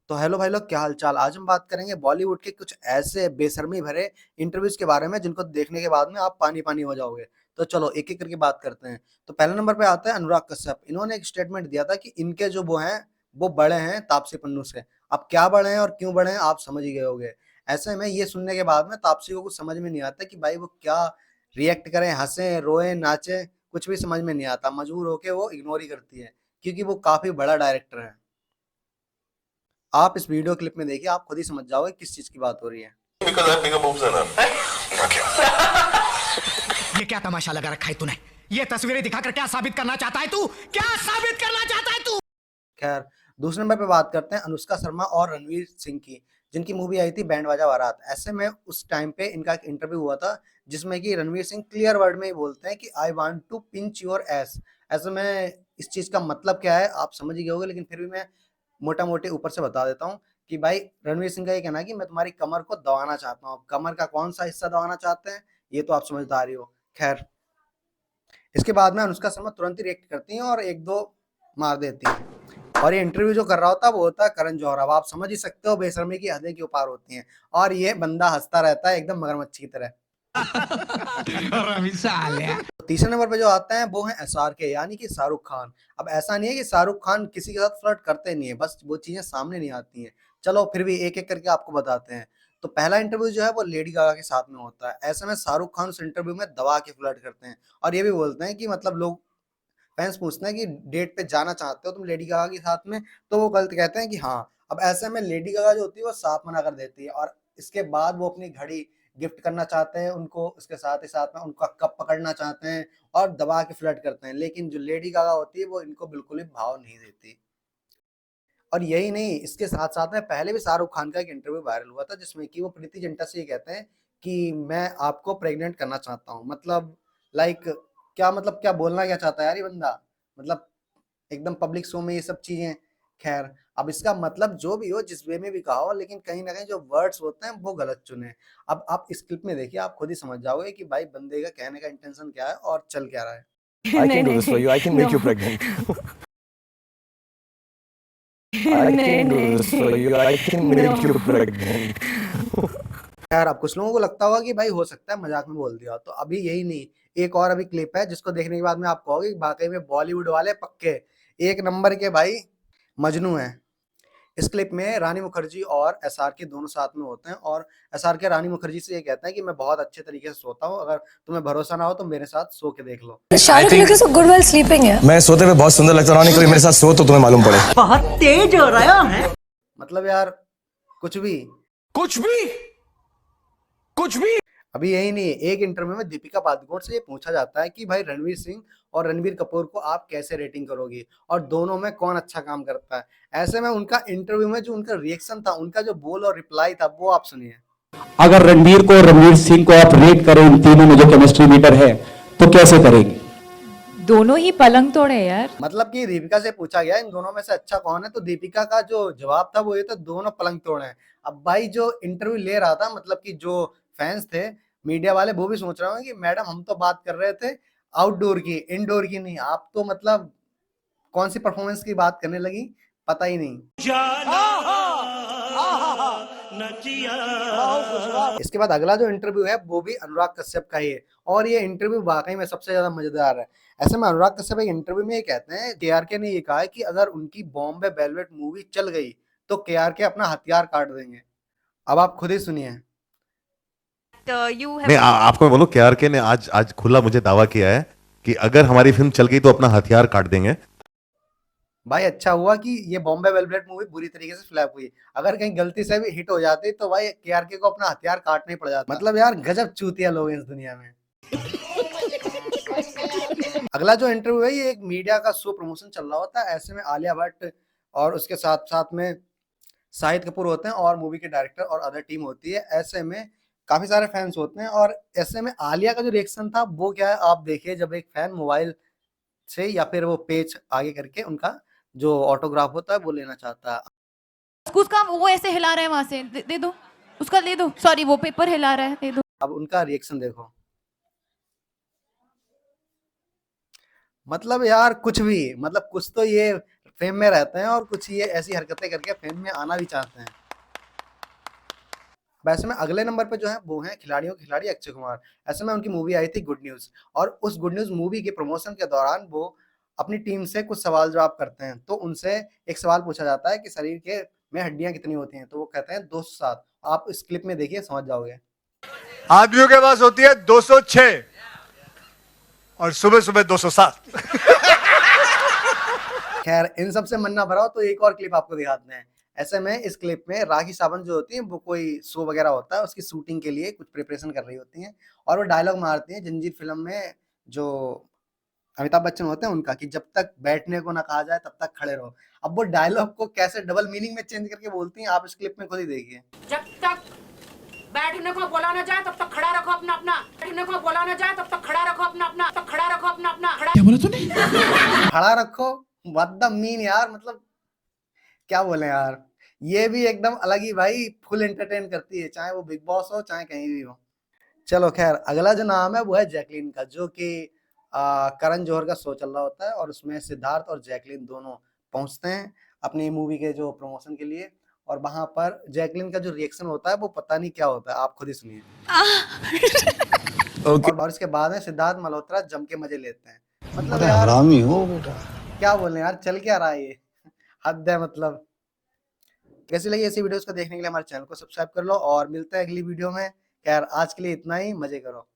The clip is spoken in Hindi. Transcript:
तो हेलो भाई लोग, क्या हाल चाल। आज हम बात करेंगे बॉलीवुड के कुछ ऐसे बेशर्मी भरे इंटरव्यूज के बारे में जिनको देखने के बाद में आप पानी पानी हो जाओगे। तो चलो एक एक करके बात करते हैं। तो पहले नंबर पे आता है अनुराग कश्यप। इन्होंने एक स्टेटमेंट दिया था कि इनके जो वो हैं वो बड़े हैं तापसी पन्नू से। अब क्या बड़े हैं और क्यों बड़े हैं आप समझ ही गए होगे। ऐसे में ये सुनने के बाद में तापसी को कुछ समझ में नहीं आता कि भाई वो क्या रिएक्ट करें, हंसे रोए नाचे, कुछ भी समझ में नहीं आता। मजबूर होके वो इग्नोर ही करती है क्योंकि वो काफी बड़ा डायरेक्टर है। आप इस वीडियो क्लिप में देखिए, आप खुद ही समझ जाओगे किस चीज की बात हो रही है। Because I have bigger boobs than her. ये क्या तमाशा लगा रखा है तूने? ये तस्वीरें दिखाकर क्या साबित करना चाहता है तू? क्या साबित करना चाहता है तू? खैर, दूसरे नंबर पे बात करते हैं अनुष्का शर्मा और रणवीर सिंह की, जिनकी मूवी आई थी बैंड बाजा बारात। ऐसे में उस टाइम पे इनका एक इंटरव्यू हुआ था जिसमें कि रणवीर सिंह क्लियर वर्ड में ही बोलते हैं कि I want to pinch your S. ऐसे में इस चीज का मतलब क्या है आप समझ ही गए होगे, लेकिन फिर भी मैं मोटा मोटी ऊपर से बता देता हूँ कि भाई रणवीर सिंह का ये कहना है कि मैं तुम्हारी कमर को दबाना चाहता हूँ। कमर का कौन सा हिस्सा दबाना चाहते हैं ये तो आप समझदार ही हो। खैर, इसके बाद में अनुष्का शर्मा तुरंत ही रिएक्ट करती हैं और एक दो मार देती हैं। और ये इंटरव्यू जो कर रहा होता है वो होता है करण जौहर। अब आप समझ ही सकते हो बेशर्मी की हदें क्यों पार होती हैं। और ये बंदा हंसता रहता है एकदम मगरमच्छ की तरह। तो तीसरे नंबर पे जो आता है वो है SRK यानी कि शाहरुख खान। अब ऐसा नहीं है कि शाहरुख खान किसी के साथ फ्लर्ट करते नहीं है, बस वो चीजें सामने नहीं आती हैं। चलो फिर भी एक एक करके आपको बताते हैं। तो पहला इंटरव्यू जो है वो लेडी गागा के साथ में होता है। ऐसे में शाहरुख खान उस इंटरव्यू में दबा के फ्लर्ट करते हैं और ये भी बोलते हैं कि मतलब लोग फैंस पूछते हैं कि डेट पे जाना चाहते हो तुम लेडी गागा के साथ में, तो वो गलत कहते हैं कि हाँ। अब ऐसे में लेडी गागा जो होती है वो साफ मना कर देती है और इसके बाद वो अपनी घड़ी गिफ्ट करना चाहते हैं उनको, उसके साथ ही साथ में उनका कप पकड़ना चाहते हैं और दबा के फ्लर्ट करते हैं। लेकिन जो लेडी गागा होती है वो इनको बिल्कुल भी भाव नहीं देती। और यही नहीं, इसके साथ साथ में पहले भी शाहरुख खान का एक इंटरव्यू वायरल हुआ था जिसमें कि वो प्रीति जिंटा से ये कहते हैं कि मैं आपको प्रेग्नेंट करना चाहता हूँ। मतलब लाइक क्या, मतलब क्या बोलना क्या चाहता है यार ये बंदा। मतलब एकदम पब्लिक शो में ये सब चीजें। खैर, अब इसका मतलब जो भी हो, जिस वे में भी कहा हो, लेकिन कहीं ना कहीं जो वर्ड्स होते हैं वो गलत चुने। अब आप इस क्लिप में देखिए, आप खुद ही समझ जाओगे कि भाई बंदे का कहने का इंटेंशन क्या है और चल क्या रहा है। I can do this for you. I can make you pregnant. I can do this for you. I can make you pregnant. खैर, अब कुछ लोगों को लगता होगा कि भाई हो सकता है मजाक में बोल दिया, तो अभी यही नहीं, एक और अभी क्लिप है जिसको देखने के बाद में आप कहोगे कि वाकई में बॉलीवुड वाले पक्के एक नंबर के भाई मजनू हैं। इस क्लिप में रानी मुखर्जी और SRK दोनों साथ में होते हैं और SRK रानी मुखर्जी से ये कहता है कि मैं बहुत अच्छे तरीके से सोता हूँ, अगर तुम्हें भरोसा ना हो तो मेरे साथ सो के देख लो। Shahrukh look so good while sleeping है। मैं सोते हुए बहुत सुंदर लगता हूँ, कभी मेरे साथ सो तो तुम्हें मालूम पड़े। बहुत तेज हो रहा है। मतलब यार कुछ भी। कुछ भी, कुछ भी। अभी यही नहीं, एक इंटरव्यू में दीपिका पादुकोण से ये पूछा जाता है कि भाई रणवीर सिंह और रणबीर कपूर को आप कैसे रेटिंग करोगी और दोनों में कौन अच्छा काम करता है। ऐसे में उनका इंटरव्यू में जो उनका रिएक्शन था, उनका जो बोल और रिप्लाई था वो आप सुनिए। अगर रणबीर को और रणवीर सिंह को आप रेट करें इन तीनों में जो केमिस्ट्री मीटर है तो कैसे करेंगे? दोनों ही पलंग तोड़े यार। मतलब कि दीपिका से पूछा गया इन दोनों में से अच्छा कौन है, तो दीपिका का जो जवाब था वो ये था दोनों पलंग तोड़े हैं। अब भाई जो इंटरव्यू ले रहा था, मतलब कि जो फैंस थे, मीडिया वाले, वो भी सोच रहे होंगे कि मैडम हम तो बात कर रहे थे आउटडोर की, इंडोर की नहीं। आप तो मतलब कौन सी परफॉर्मेंस की बात करने लगी पता ही नहीं। इसके बाद अगला जो इंटरव्यू है वो भी अनुराग कश्यप का ही है और ये इंटरव्यू वाकई में सबसे ज्यादा मजेदार है। ऐसे में अनुराग कश्यप एक इंटरव्यू में ये कहते हैं, KRK ने ये कहा है कि अगर उनकी बॉम्बे वेलवेट मूवी चल गई तो KRK अपना हथियार काट देंगे। अब आप खुद ही सुनिए। नहीं, आपको मैं बोलूं, KRK ने आज आज खुला मुझे दावा किया है कि अगर हमारी फिल्म चल गई तो अपना हथियार काट देंगे। भाई अच्छा हुआ कि ये बॉम्बे वेलवेट मूवी बुरी तरीके से फ्लैप हुई। अगर कहीं गलती से भी हिट हो जाती तो भाई KRK को अपना हथियार काटना ही पड़ जाता। मतलब यार गजब चूतिया लोग हैं इस दुनिया में। अगला जो इंटरव्यू है ये एक मीडिया का शो प्रमोशन चल रहा होता है। ऐसे में आलिया भट्ट और उसके साथ साथ में शाहिद कपूर होते हैं और मूवी के डायरेक्टर और अदर टीम होती है। ऐसे में काफी सारे फैंस होते हैं और ऐसे में आलिया का जो रिएक्शन था वो क्या है आप देखिए। जब एक फैन मोबाइल से या फिर वो पेज आगे करके उनका जो ऑटोग्राफ होता है वो लेना चाहता है। उसका वो ऐसे हिला रहा है वहां से, दे दो उसका, दे दो, सॉरी वो पेपर हिला रहा है, दे दो। अब उनका रिएक्शन देखो। मतलब यार कुछ भी, मतलब कुछ तो ये फेम में रहते हैं और कुछ ये ऐसी हरकतें करके फेम में आना भी चाहते हैं। वैसे में अगले नंबर पे जो है वो हैं खिलाड़ियों के खिलाड़ी अक्षय कुमार। ऐसे में उनकी मूवी आई थी गुड न्यूज़, और उस गुड न्यूज़ मूवी के प्रमोशन के दौरान वो अपनी टीम से कुछ सवाल जवाब करते हैं। तो उनसे एक सवाल पूछा जाता है कि शरीर के में हड्डियां कितनी होती हैं, तो वो कहते हैं 207। आप इस क्लिप में देखिए, समझ जाओगे। आदमियों के पास होती है 206 और सुबह सुबह 207। खैर इन सब से मन ना भरा हो तो एक और क्लिप आपको दिखाते हैं। ऐसे में इस क्लिप में राखी सावंत जो होती हैं वो कोई शो वगैरह होता है, उसकी शूटिंग के लिए कुछ प्रिपरेशन कर रही होती हैं, और वो डायलॉग मारती हैं जंजीर फिल्म में जो अमिताभ बच्चन होते हैं उनका, कि जब तक बैठने को ना कहा जाए तब तक खड़े रहो। अब वो डायलॉग को कैसे डबल मीनिंग में चेंज करके बोलती हैं, आप इस क्लिप में खुद ही देखिए। जब तक बैठने को बोला ना जाए तब तक खड़ा रखो अपना अपना, बैठने को बोला ना जाए तब तक खड़ा रखो अपना अपना, तब खड़ा रखो अपना अपना। क्या बोला तूने? खड़ा रखो, व्हाट द मीन यार, मतलब क्या बोले यार। ये भी एकदम अलग ही भाई, फुल एंटरटेन करती है, चाहे वो बिग बॉस हो चाहे कहीं भी हो। चलो खैर अगला जो नाम है वो है जैकलीन का, जो कि करण जौहर का शो चल रहा होता है, और उसमें सिद्धार्थ और जैकलीन दोनों पहुंचते हैं अपनी मूवी के जो प्रमोशन के लिए, और वहां पर जैकलीन का जो रिएक्शन होता है वो पता नहीं क्या होता है, आप खुद ही सुनिए। और इसके बाद में सिद्धार्थ मल्होत्रा जम के मजे लेते हैं। मतलब यार हरामी हो बेटा। क्या बोले यार, चल क्या रहा है ये, हद है मतलब। कैसी लगी ऐसी वीडियोस को देखने के लिए हमारे चैनल को सब्सक्राइब कर लो, और मिलते हैं अगली वीडियो में। खैर आज के लिए इतना ही, मजे करो।